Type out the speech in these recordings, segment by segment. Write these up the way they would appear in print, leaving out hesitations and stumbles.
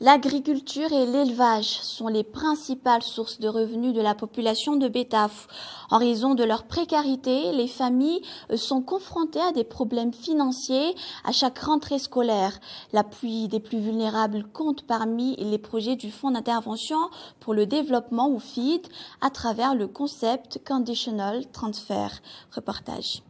L'agriculture et l'élevage sont les principales sources de revenus de la population de Betaf. En raison de leur précarité, les familles sont confrontées à des problèmes financiers à chaque rentrée scolaire. L'appui des plus vulnérables compte parmi les projets du Fonds d'intervention pour le développement ou FID à travers le concept Conditional Transfer. Reportage.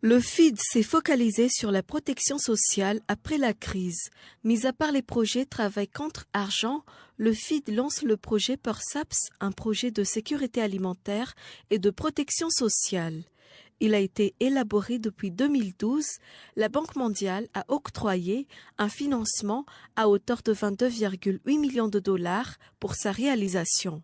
Le FID s'est focalisé sur la protection sociale après la crise. Mis à part les projets Travail contre argent, le FID lance le projet PERSAPS, un projet de sécurité alimentaire et de protection sociale. Il a été élaboré depuis 2012. La Banque mondiale a octroyé un financement à hauteur de 22,8 millions de dollars pour sa réalisation.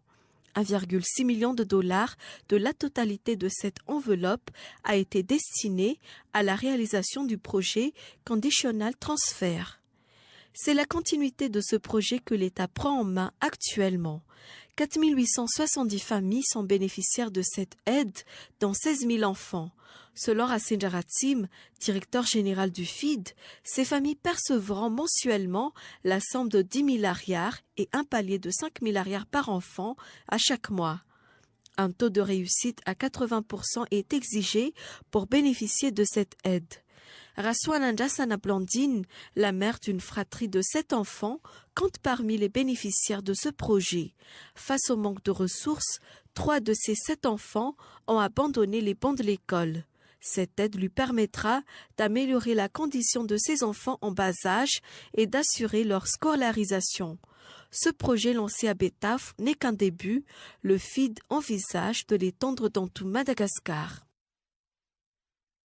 1,6 million de dollars de la totalité de cette enveloppe a été destinée à la réalisation du projet Conditional Transfer. C'est la continuité de ce projet que l'État prend en main actuellement. 4 870 familles sont bénéficiaires de cette aide, dont 16 000 enfants. Selon Hassan Jaratim, directeur général du FID, ces familles percevront mensuellement la somme de 10 milliards et un palier de 5 milliards par enfant à chaque mois. Un taux de réussite à 80% est exigé pour bénéficier de cette aide. Raswan Ndassana Blandine, la mère d'une fratrie de 7 enfants, compte parmi les bénéficiaires de ce projet. Face au manque de ressources, 3 de ces 7 enfants ont abandonné les bancs de l'école. Cette aide lui permettra d'améliorer la condition de ses enfants en bas âge et d'assurer leur scolarisation. Ce projet lancé à Betaf n'est qu'un début. Le FID envisage de l'étendre dans tout Madagascar.